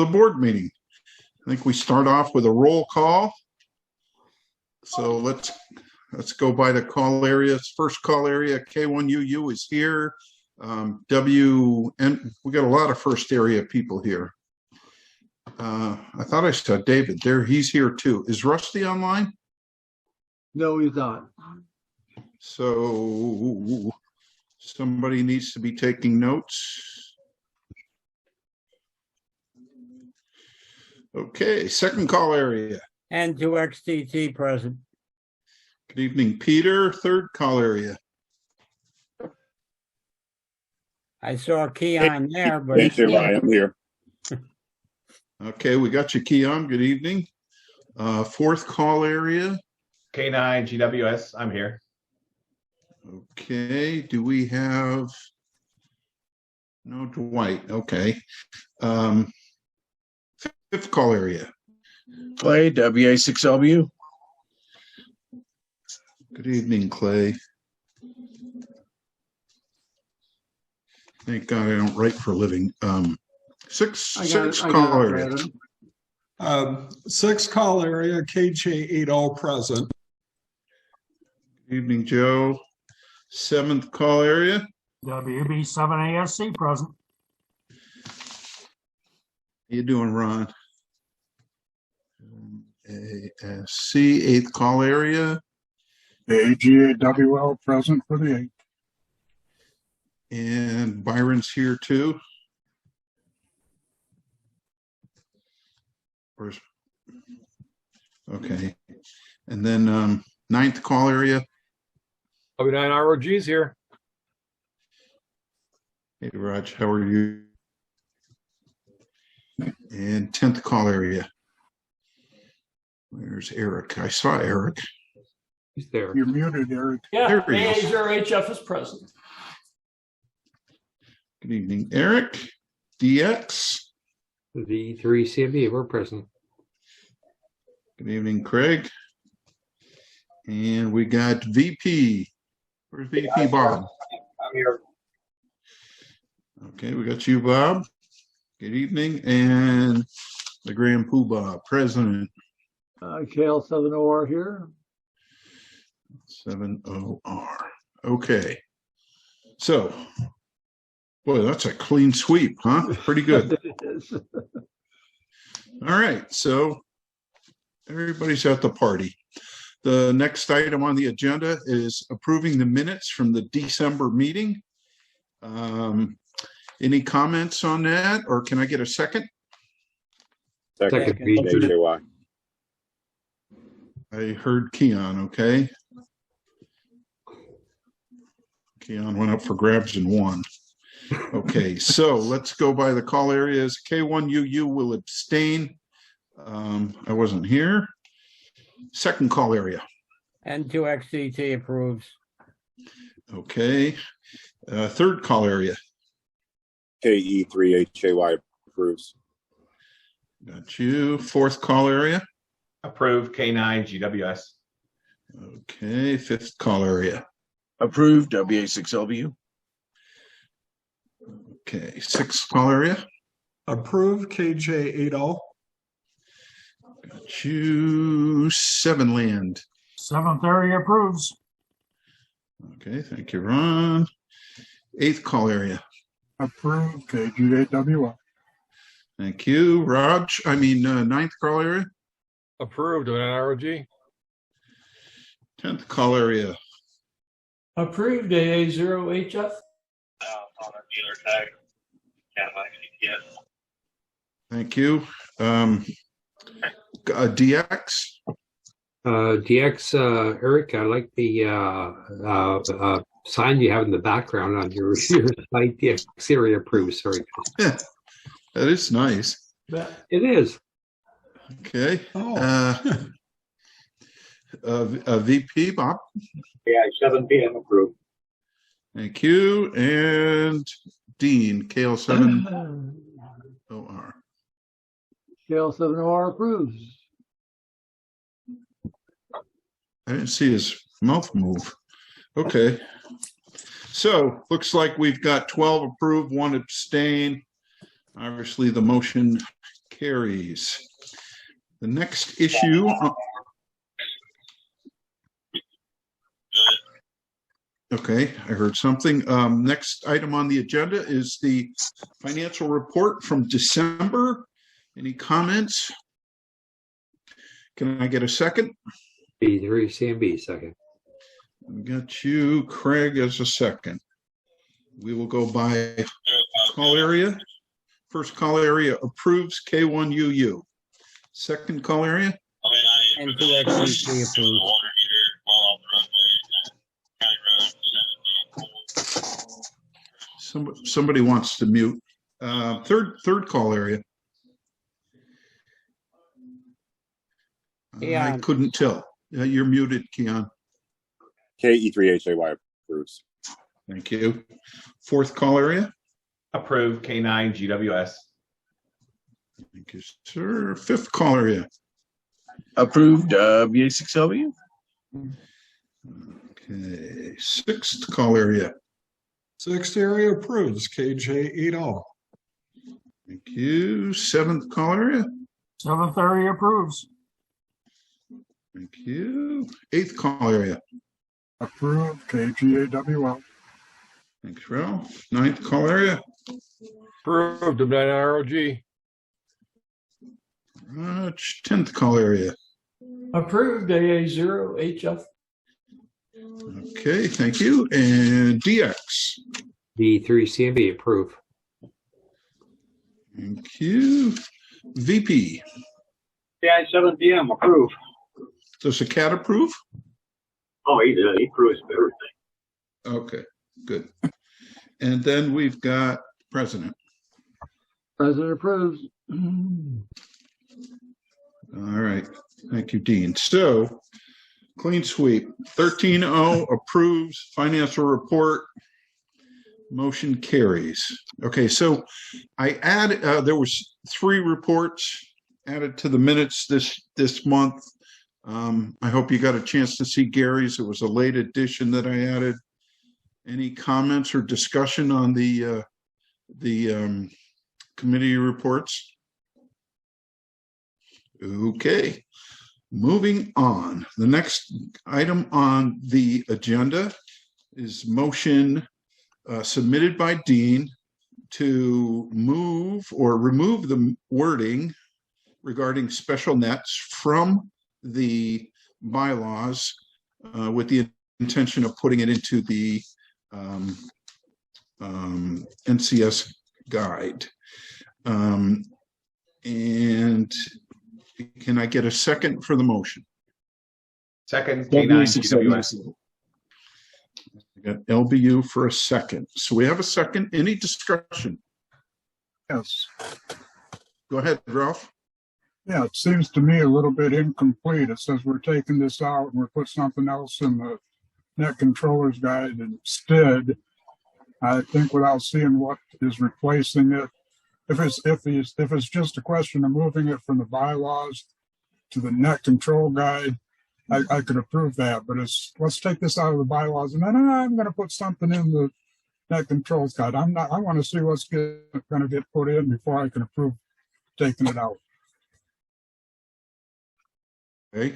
the board meeting. I think we start off with a roll call. So let's go by the call areas. First call area, K1UU is here. WN, we got a lot of first area people here. I thought I saw David there. He's here too. Is Rusty online? No, he's not. So somebody needs to be taking notes. Okay, second call area. And 2XTT present. Good evening, Peter. Third call area. I saw Keon there, but I am here. Okay, we got you, Keon. Good evening. Fourth call area. K9 GWS, I'm here. Okay, do we have no Dwight? Okay. Fifth call area. Clay, WA6W. Good evening, Clay. Thank God I don't write for a living. Sixth call area. Sixth call area, KJ80 present. Good evening, Joe. Seventh call area. WB7ASC present. How you doing, Ron? ASC, eighth call area. AGAWL present for the 8th. And Byron's here too. Okay. And then ninth call area. W9 ROG's here. Hey, Raj, how are you? And 10th call area. Where's Eric? I saw Eric. He's there. You're muted, Eric. Yeah, There he is. A0HF is present. Good evening, Eric. DX. The 3CMB, we're present. Good evening, Craig. And we got VP. Where's VP Bob? I'm here. Okay, we got you, Bob. Good evening. And the Grand Poobah, President. KL70R here. 70R. Okay. So, boy, that's a clean sweep, huh? Pretty good. All right. So everybody's at the party. The next item on the agenda is approving the minutes from the December meeting. Any comments on that, or can I get a second? Second, AJY. I heard Keon, okay. Keon went up for grabs and won. Okay, so let's go by the call areas. K1UU will abstain. I wasn't here. Second call area. and 2XTT approves. Okay. Third call area. KE3HAY approves. Got you. Fourth call area. Approved K9 GWS. Okay. Fifth call area. Approved WA6LBU. Okay. Sixth call area. Approved KJ80. Got you. Seven land. Seventh area approves. Okay. Thank you, Ron. Eighth call area. Approved KG8WI. Thank you, Raj. Ninth call area. Approved on ROG. 10th call area. Approved AA0HF. Dealer tag. Thank you. DX. DX, Eric, I like the sign you have in the background on your site. DX area approves. Sorry. Yeah, that is nice. It is. Okay. Oh. VP, Bob. Yeah, 7 p.m. approved. Thank you. And Dean, KL7OR. KL70R approves. I didn't see his mouth move. Okay. So looks like we've got 12 approved, 1 abstain. Obviously, the motion carries. The next issue. Okay, I heard something. Next item on the agenda is the financial report from December. Any comments? Can I get a second? B3 CMB second. We got you, Craig, as a second. We will go by call area. First call area approves K1UU. Second call area. And 2XTT approves. Somebody wants to mute. Third call area. I Keon. couldn't tell. You're muted, Keon. KE3HAY approves. Thank you. Fourth call area. Approved K9 GWS. Thank you, sir. Fifth call area. Approved WA6LBU. Okay. Sixth call area. Sixth area approves KJ8L. Thank you. Seventh call area. 7th area approves. Thank you. Eighth call area. Approved KGAWL. Thanks, Ralph. Ninth call area. Approved W9 ROG. 10th call area. Approved AA0HF. Okay, thank you. And DX. B3 CMB approve. Thank you. VP. Yeah, 7 PM, approved. Does the cat approve? Oh, he approves everything. Okay, good. And then we've got president. President approves. All right. Thank you, Dean. So clean sweep. 13-0 approves financial report. Motion carries. Okay, so I added, there was 3 reports added to the minutes this month. I hope you got a chance to see Gary's. It was a late addition that I added. Any comments or discussion on the committee reports? Okay, moving on. The next item on the agenda is motion submitted by Dean to move or remove the wording regarding special nets from the bylaws with the intention of putting it into the NCS guide. And can I get a second for the motion? Second K9 GWS. I got LBU for a second. So we have a second. Any discussion? Yes. Go ahead, Ralph. Yeah, it seems to me a little bit incomplete. It says we're taking this out and we're put something else in the net controllers guide instead. I think without seeing what is replacing it, if it's just a question of moving it from the bylaws to the net control guide, I could approve that. But let's take this out of the bylaws and then I'm going to put something in the net controls guide. I want to see what's going to get put in before I can approve taking it out. Okay.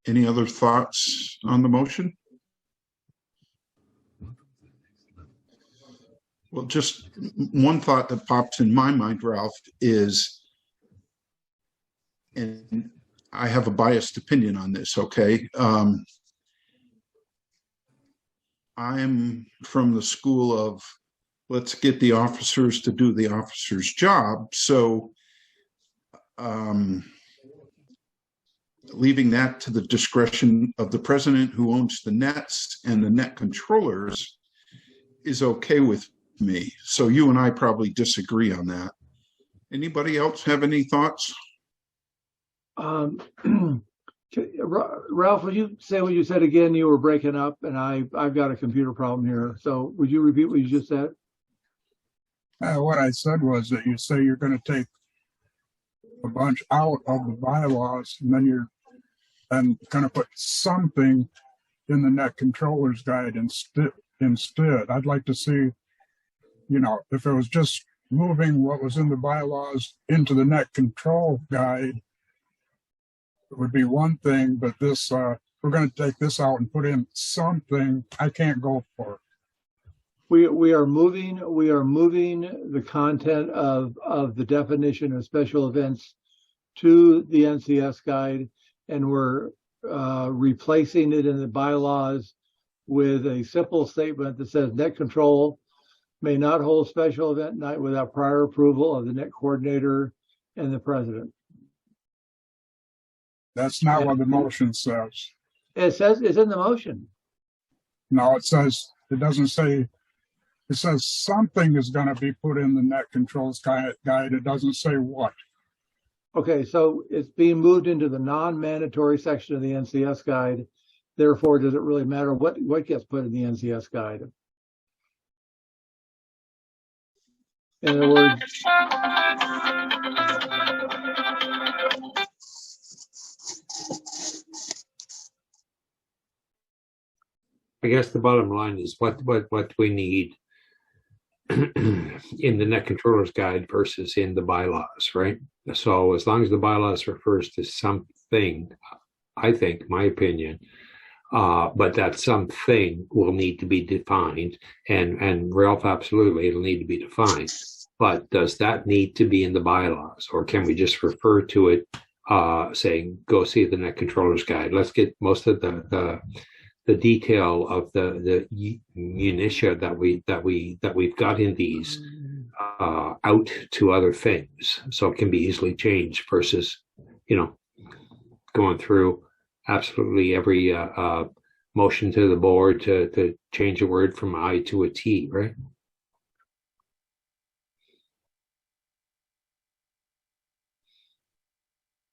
Any other thoughts on the motion? Well, just one thought that pops in my mind, Ralph, is, and I have a biased opinion on this, okay? I'm from the school of let's get the officers to do the officer's job. So leaving that to the discretion of the president who owns the nets and the net controllers is okay with me. So you and I probably disagree on that. Anybody else have any thoughts? Ralph, would you say what you said again? You were breaking up and I've got a computer problem here. So would you repeat what you just said? What I said was that you say you're going to take a bunch out of the bylaws and then you're going to put something in the net controllers guide instead. I'd like to see, if it was just moving what was in the bylaws into the net control guide would be one thing, but this, we're going to take this out and put in something I can't go for. We are moving the content of the definition of special events to the NCS guide, and we're replacing it in the bylaws with a simple statement that says net control may not hold special event night without prior approval of the net coordinator and the president. That's not what the motion says. It says it's in the motion. No, it doesn't say, it says something is going to be put in the net controls guide. It doesn't say what. Okay, so it's being moved into the non-mandatory section of the NCS guide. Therefore, does it really matter what gets put in the NCS guide? In other words, I guess the bottom line is what we need in the net controllers guide versus in the bylaws, right? So as long as the bylaws refers to something, I think, my opinion, but that something will need to be defined, and Ralph, absolutely, it'll need to be defined. But does that need to be in the bylaws, or can we just refer to it, saying, go see the net controllers guide? Let's get most of the detail of the minutia that we've got in these out to other things, so it can be easily changed versus, going through absolutely every motion to the board to change a word from I to a T, right?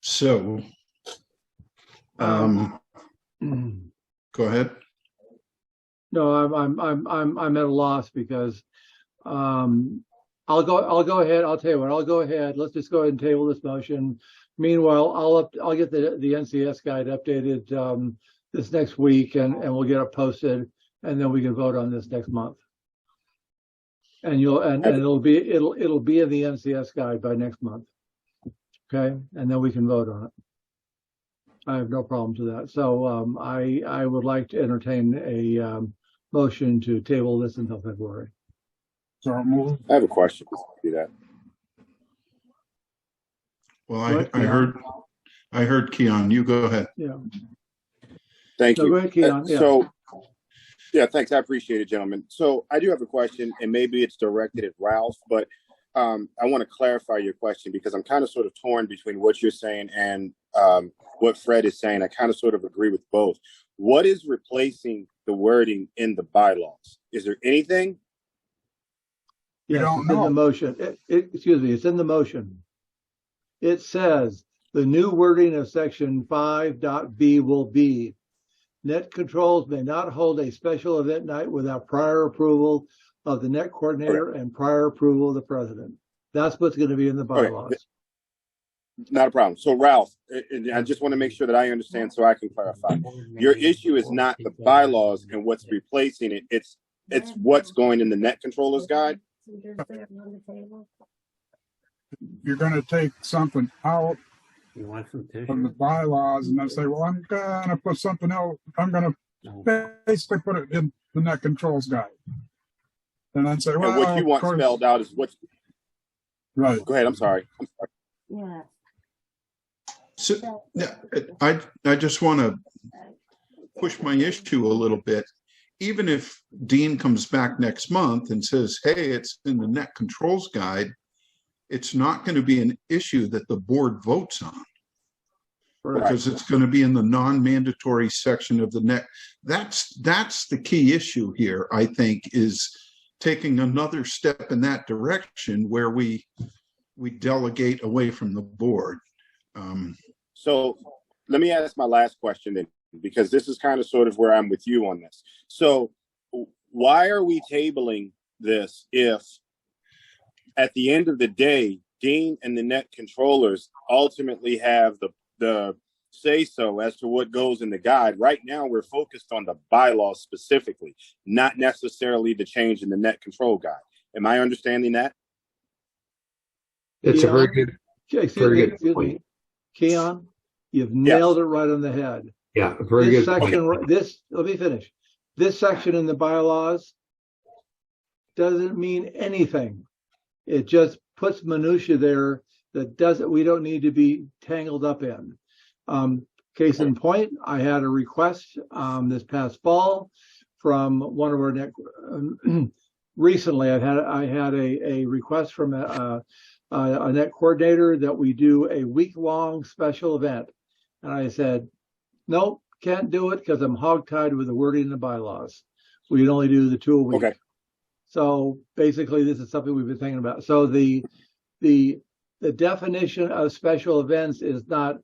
So, go ahead. no, I'm at a loss because I'll go ahead. I'll tell you what. I'll go ahead. Let's just go ahead and table this motion. Meanwhile, I'll get the NCS guide updated this next week, and we'll get it posted, and then we can vote on this next month. And it'll be in the NCS guide by next month. Okay, and then we can vote on it. I have no problem to that. So I would like to entertain a motion to table this until February. So I'll move. I have a question. Do that. Well, I heard Keon. You go ahead. Yeah. Thank you. Go ahead, Keon. Yeah. So, yeah, thanks. I appreciate it, gentlemen. So I do have a question, and maybe it's directed at Ralph, but I want to clarify your question because I'm kind of sort of torn between what you're saying and what Fred is saying. I kind of sort of agree with both. What is replacing the wording in the bylaws? Is there anything? Yes, it's in the motion. Excuse me, it's in the motion. It says the new wording of section 5.b will be net controls may not hold a special event night without prior approval of the net coordinator and prior approval of the president. That's what's going to be in the bylaws. Okay. Not a problem. So Ralph, and I just want to make sure that I understand so I can clarify. Your issue is not the bylaws and what's replacing it. It's what's going in the net controllers guide. You're going to take something out You want some tissue? from the bylaws and then say, well, I'm going to put something else. I'm going to basically put it in the net controls guide. And then say, well, And what you want spelled out is what's right. Go ahead. I'm sorry. Yeah. So, yeah, I just want to push my issue a little bit. Even if Dean comes back next month and says, hey, it's in the net controls guide, it's not going to be an issue that the board votes on. Because it's going to be in the non-mandatory section of the net. That's the key issue here, I think, is taking another step in that direction where we delegate away from the board. So let me ask my last question then, because this is kind of sort of where I'm with you on this. So why are we tabling this if at the end of the day, Dean and the net controllers ultimately have the say so as to what goes in the guide? Right now, we're focused on the bylaws specifically, not necessarily the change in the net control guide. Am I understanding that? It's a very Keon? good, Excuse very me, good excuse point. me. Keon, you've nailed it right on the head. Yeah, a very This good section, point. let me finish. This section in the bylaws doesn't mean anything. It just puts minutia there that we don't need to be tangled up in. Case in point, I had a request this past fall from one of our recently. I had a request from a net coordinator that we do a week-long special event, and I said, nope, can't do it because I'm hogtied with the wording in the bylaws. We can only do the 2 a week. Okay. So basically, this is something we've been thinking about. So the definition of special events is not,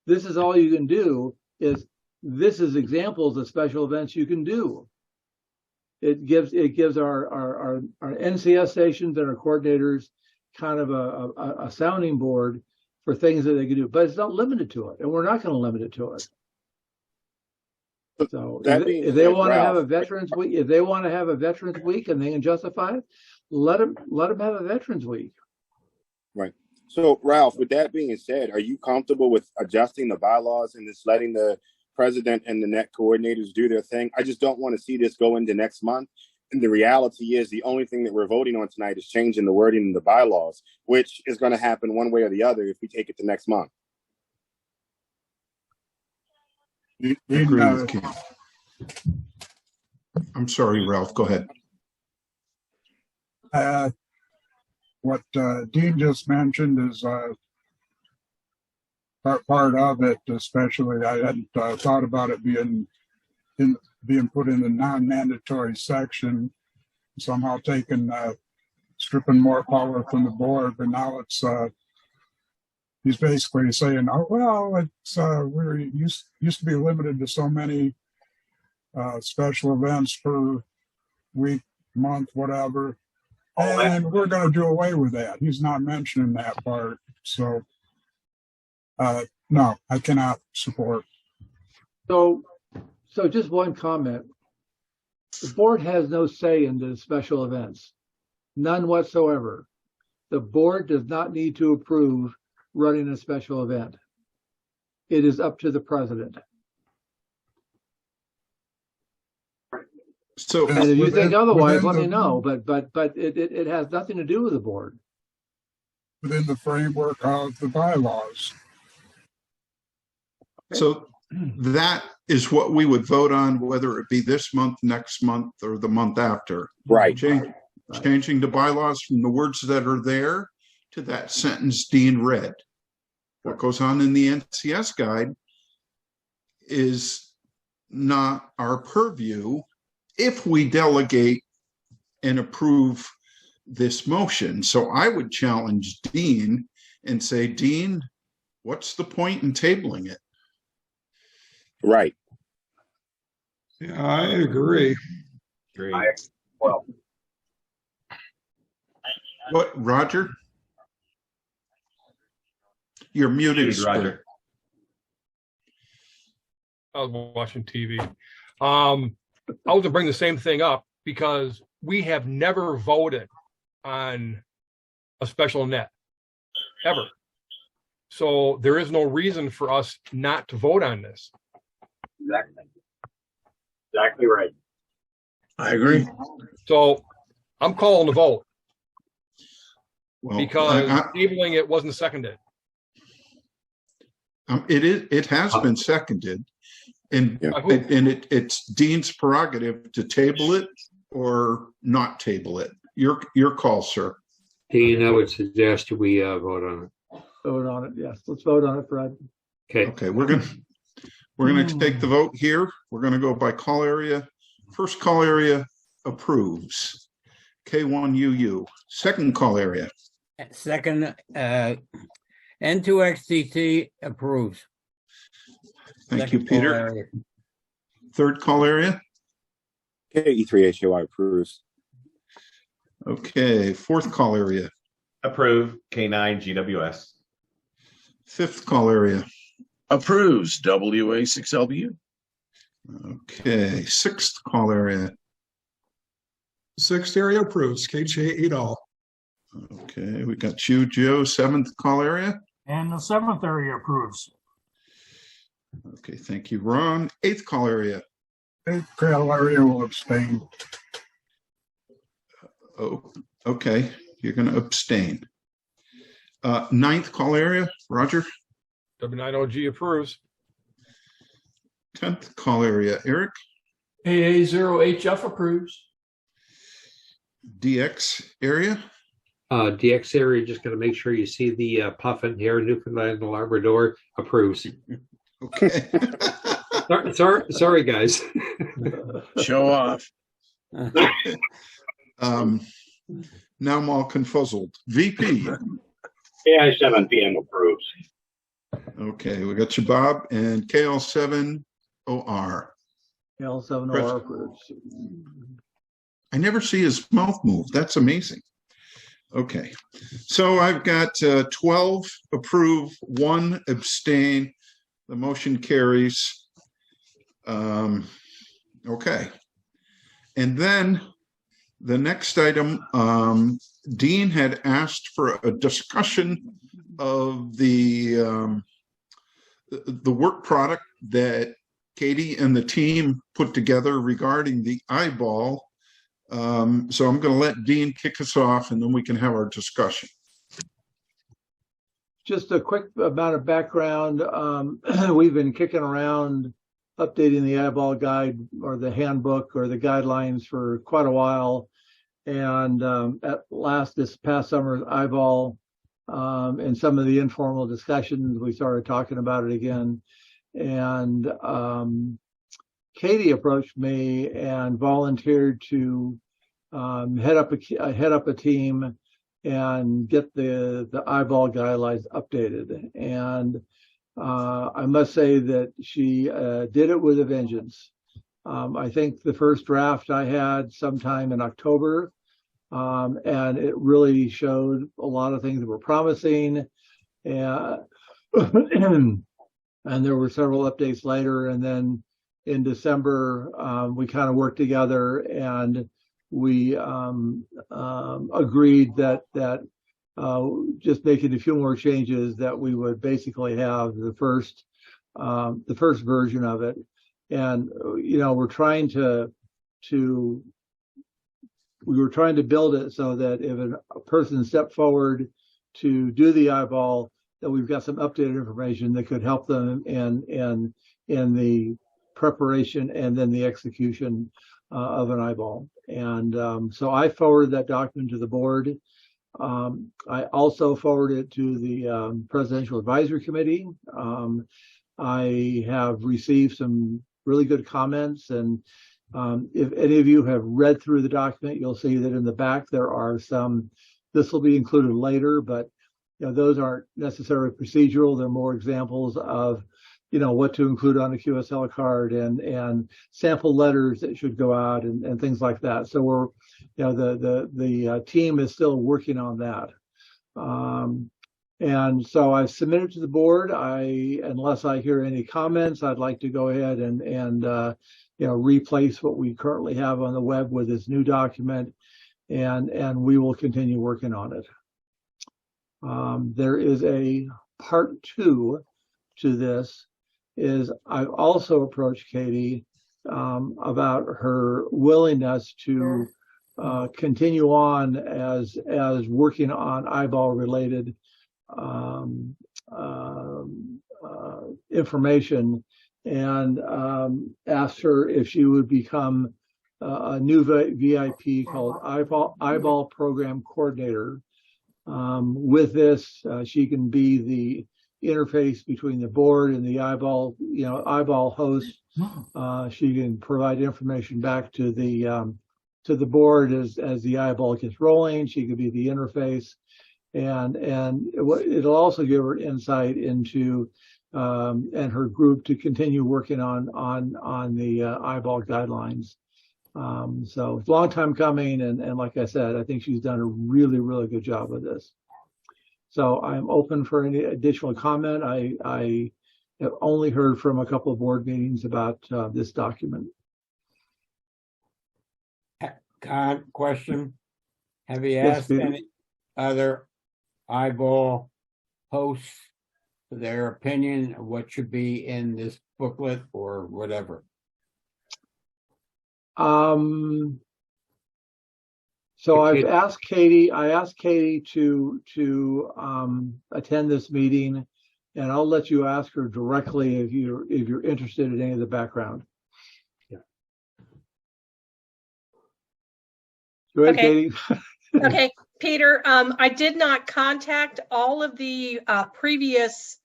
this is all you can do, this is examples of special events you can do. It gives our NCS stations and our coordinators kind of a sounding board for things that they can do, but it's not limited to it, and we're not going to limit it to it. So if they want to have a veterans week, and they can justify it, let them have a veterans week. Right. So, Ralph, with that being said, are you comfortable with adjusting the bylaws and just letting the president and the net coordinators do their thing? I just don't want to see this go into next month. And the reality is the only thing that we're voting on tonight is changing the wording in the bylaws, which is going to happen one way or the other if we take it to next month. I agree with Ken. I'm sorry, Ralph, go ahead. What Dean just mentioned is part of it, especially. I hadn't thought about it being put in the non-mandatory section, somehow stripping more power from the board. But now it's he's basically saying, "Oh well, it's we're used to be limited to so many special events per week, month, whatever." And we're going to do away with that. He's not mentioning that part. So, no, I cannot support. So just one comment. The board has no say in the special events, none whatsoever. The board does not need to approve running a special event. It is up to the president. So, And if you think otherwise, let me the- know, but it has nothing to do with the board. Within the framework of the bylaws. so that is what we would vote on, whether it be this month, next month, or the month after. Right. Changing the bylaws from the words that are there to that sentence Dean read. What goes on in the NCS guide is not our purview if we delegate and approve this motion. So I would challenge Dean and say, Dean, what's the point in tabling it? Right. Yeah, I agree. Well, What, Roger? You're muted, Roger. I was watching TV. I was gonna bring the same thing up because we have never voted on a special net, ever. So there is no reason for us not to vote on this. Exactly right. I agree. So I'm calling the vote Well, because tabling it wasn't seconded. it has been seconded, and Yeah. it's Dean's prerogative to table it or not table it. Your call, sir. Dean, I would suggest we vote on it. Vote on it, yes. Let's vote on it, Fred. Okay. Okay, we're gonna take the vote here. We're gonna go by call area. First call area approves. K1UU. Second call area. Second, N2XTT approves. Thank you, Second call Peter. area. Third call area. KE3HOI approves. Okay, fourth call area. Approve K9 GWS. Fifth call area. Approves WA6LBU. Okay, sixth call area. Sixth area approves KJ et al. Okay, we got you, Joe, 7th call area. And the 7th area approves. Okay, thank you, Ron. 8th call area. 8th call area will abstain. Oh, okay, you're going to abstain. 9th call area, Roger. W9OG approves. 10th call area, Eric. AA0HF approves. DX area. DX area, just going to make sure you see the puffin here, Newfoundland and Labrador approves. Okay. Sorry, guys. Show off. Now I'm all confuzzled. VP. AI7PM approves. Okay, we got you, Bob, and KL7OR. L7OR approves. I never see his mouth move. That's amazing. Okay, so I've got 12 approve, 1 abstain. The motion carries. Okay. And then the next item, Dean had asked for a discussion of the work product that Katie and the team put together regarding the eyeball. So I'm going to let Dean kick us off, and then we can have our discussion. Just a quick amount of background. We've been kicking around updating the eyeball guide or the handbook or the guidelines for quite a while. And this past summer's eyeball, in some of the informal discussions, we started talking about it again. And Katie approached me and volunteered to head up a team and get the eyeball guidelines updated. And I must say that she did it with a vengeance. I think the first draft I had sometime in October, and it really showed a lot of things that were promising. And there were several updates later. And then in December, we kind of worked together and we agreed that just making a few more changes, that we would basically have the first version of it. And we're trying to build it so that if a person stepped forward to do the eyeball, that we've got some updated information that could help them in the preparation and then the execution of an eyeball. And so I forwarded that document to the board. I also forwarded it to the Presidential Advisory Committee. I have received some really good comments, and if any of you have read through the document, you'll see that in the back there are some. This will be included later, but those aren't necessarily procedural. They're more examples of what to include on a QSL card and sample letters that should go out and things like that. So we're, the team is still working on that. And so I've submitted to the board. Unless I hear any comments, I'd like to go ahead and replace what we currently have on the web with this new document, and we will continue working on it. There is a part 2 to this. I've also approached Katie about her willingness to continue on as working on eyeball related information, and asked her if she would become a new VIP called eyeball program coordinator. With this, she can be the interface between the board and the eyeball host. She can provide information back to the board as the eyeball gets rolling. She could be the interface, and it'll also give her insight into and her group to continue working on the eyeball guidelines. So it's a long time coming, and like I said, I think she's done a really, really good job with this. So I'm open for any additional comment. I have only heard from a couple of board meetings about this document. Question. Have you Yes, asked Peter. other eyeball hosts their opinion of what should be in this booklet or whatever? So I I've can't- asked Katie, I asked Katie to attend this meeting, and I'll let you ask her directly if you're interested in any of the background. Yeah. Go ahead, Okay. Katie. Okay, Peter, I did not contact all of the previous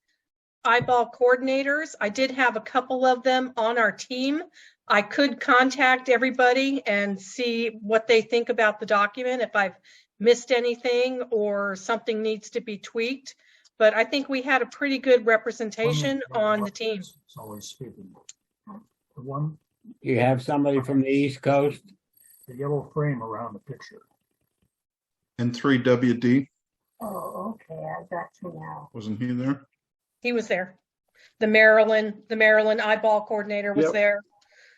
eyeball coordinators. I did have a couple of them on our team. I could contact everybody and see what they think about the document, if I've missed anything or something needs to be tweaked. But I think we had a pretty good representation on the team. It's always speaking. The one, You have somebody from the East Coast? the yellow frame around the picture. And 3WD, Oh, okay, I got you now. wasn't he there? He was there. The Maryland eyeball coordinator was Yep. there.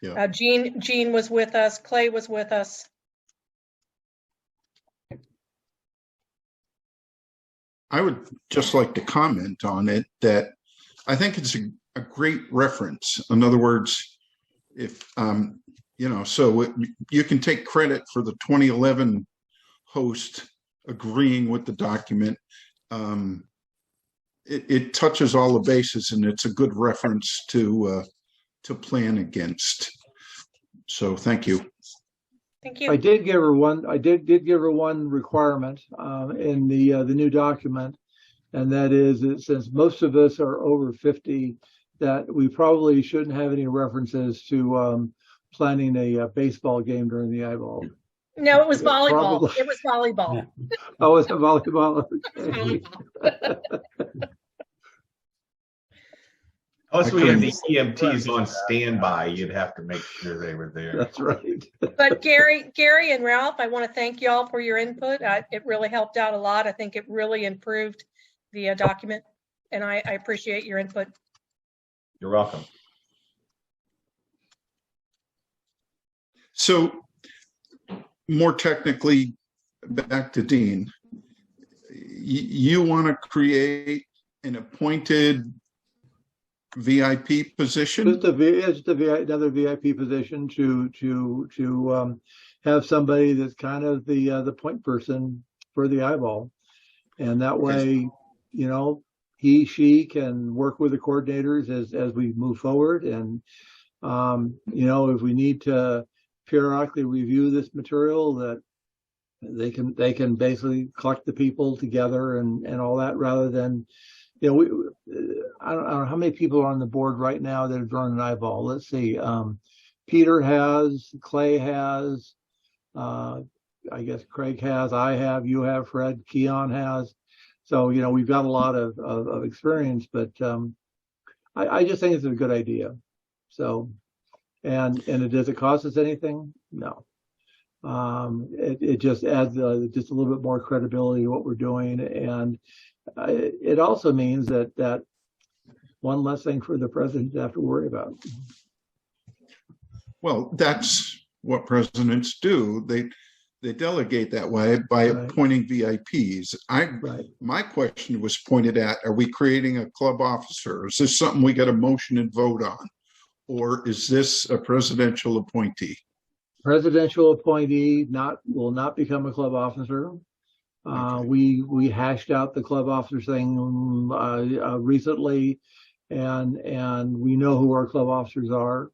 Yeah. Gene was with us. Clay was with us. I would just like to comment on it that I think it's a great reference. In other words, if, you can take credit for the 2011 host agreeing with the document. It touches all the bases, and it's a good reference to plan against. So thank you. Thank you. I did give her one. I did give her one requirement in the new document, and that is that since most of us are over 50, that we probably shouldn't have any references to planning a baseball game during the eyeball. No, it was volleyball. Probably. It was volleyball. Oh, it's a volleyball. Okay. Also, we have the EMTs on standby. You'd have to make sure they were there. That's right. But Gary and Ralph, I want to thank you all for your input. It really helped out a lot. I think it really improved the document, and I appreciate your input. You're welcome. So more technically, back to Dean, you want to create an appointed VIP position? Just another VIP position to have somebody that's kind of the point person for the eyeball, and that way, she can work with the coordinators as we move forward, and if we need to periodically review this material, that they can basically collect the people together and all that, rather than. I don't know how many people are on the board right now that have drawn an eyeball. Let's see. Peter has, Clay has, I guess Craig has, I have, you have, Fred, Keon has. So, we've got a lot of experience, but I just think it's a good idea. So, and does it cost us anything? No. It just adds just a little bit more credibility to what we're doing, and it also means that one less thing for the president to have to worry about. Well, that's what presidents do. They delegate that way by Right. appointing VIPs. Right. My question was pointed at, are we creating a club officer? Is this something we got a motion and vote on? Or is this a presidential appointee? Presidential appointee will not become a club officer. Okay. We hashed out the club officer thing recently, and we know who our club officers are,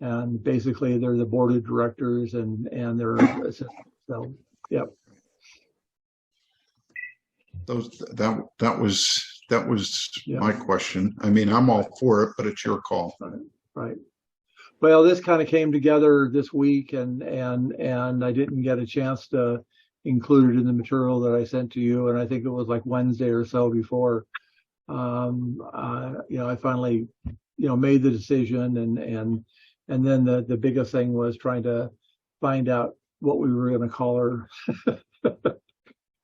and basically they're the board of directors and their assistants. So, yep. That was Yeah. my question. I mean, I'm all for it, but it's your call. Right. Well, this kind of came together this week, and I didn't get a chance to include it in the material that I sent to you, and I think it was like Wednesday or so before I finally made the decision, and then the biggest thing was trying to find out what we were going to call her.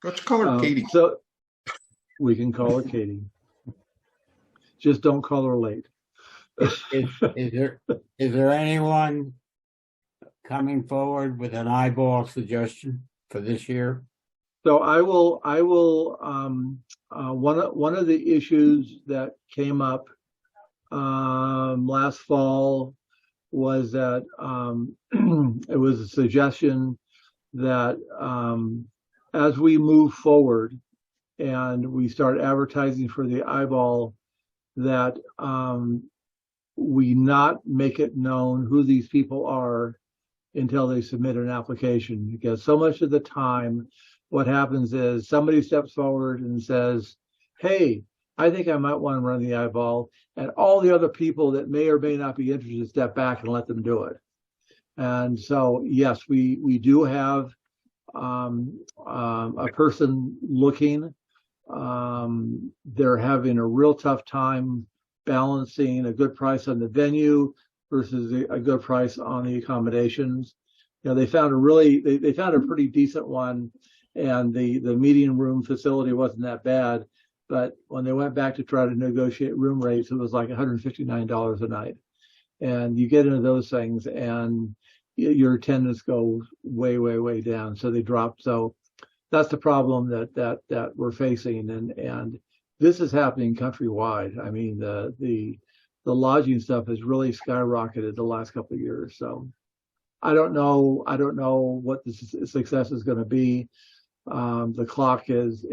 Let's call her Katie. So we can call her Katie. Just don't call her late. Is there anyone coming forward with an eyeball suggestion for this year? So I will, one of the issues that came up last fall was that it was a suggestion that as we move forward and we start advertising for the eyeball, that we not make it known who these people are until they submit an application, because so much of the time what happens is somebody steps forward and says, hey, I think I might want to run the eyeball, and all the other people that may or may not be interested step back and let them do it. And so, yes, we do have a person looking. They're having a real tough time balancing a good price on the venue versus a good price on the accommodations. You know, they found they found a pretty decent one, and the meeting room facility wasn't that bad. But when they went back to try to negotiate room rates, it was like $159 a night. And you get into those things and your attendance goes way, way, way down. So they dropped. So that's the problem that we're facing. And this is happening countrywide. I mean, the lodging stuff has really skyrocketed the last couple of years. So I don't know what the success is going to be. The clock is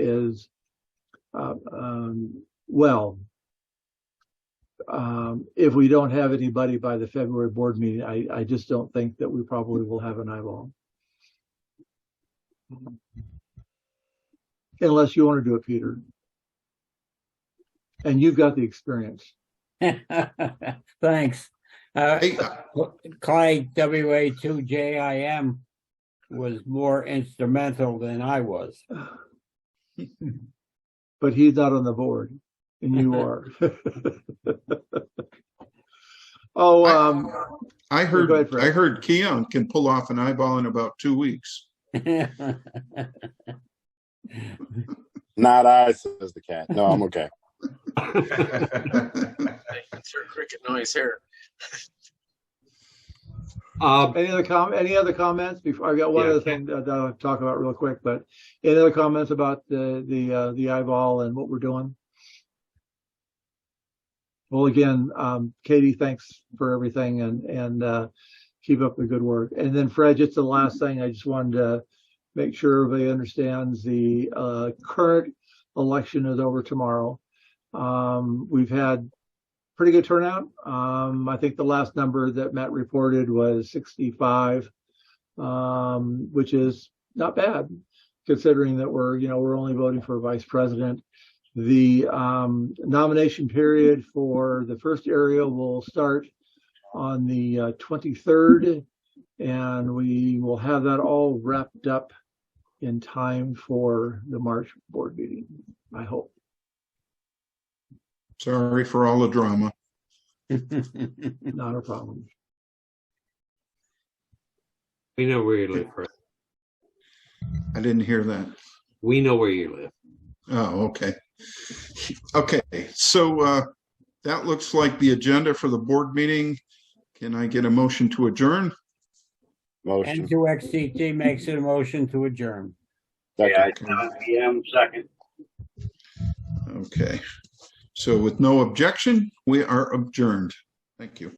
if we don't have anybody by the February board meeting, I just don't think that we probably will have an eyeball. Unless you want to do it, Peter. And you've got the experience. Thanks. Clyde WA2JIM was more instrumental than I was. But he's not on the board, and you are. I heard Keon can pull off an eyeball in about 2 weeks. Not I, says the cat. No, I'm okay. Insert cricket noise here. Any other comments before I got one other thing that I'll talk about real quick, but any other comments about the eyeball and what we're doing? Well, again, Katie, thanks for everything and keep up the good work. And then Fred, just the last thing, I just wanted to make sure everybody understands the current election is over tomorrow. We've had pretty good turnout. I think the last number that Matt reported was 65, which is not bad considering that we're only voting for a vice president. The nomination period for the first area will start on the 23rd, and we will have that all wrapped up in time for the March board meeting, I hope. Sorry for all the drama. Not a problem. We know where you live, Fred. I didn't hear that. We know where you live. Oh, okay. Okay, so that looks like the agenda for the board meeting. Can I get a motion to adjourn? Motion. N2XCT makes it a motion to adjourn. Yeah, 7 p.m. second. Okay. So with no objection, we are adjourned. Thank you.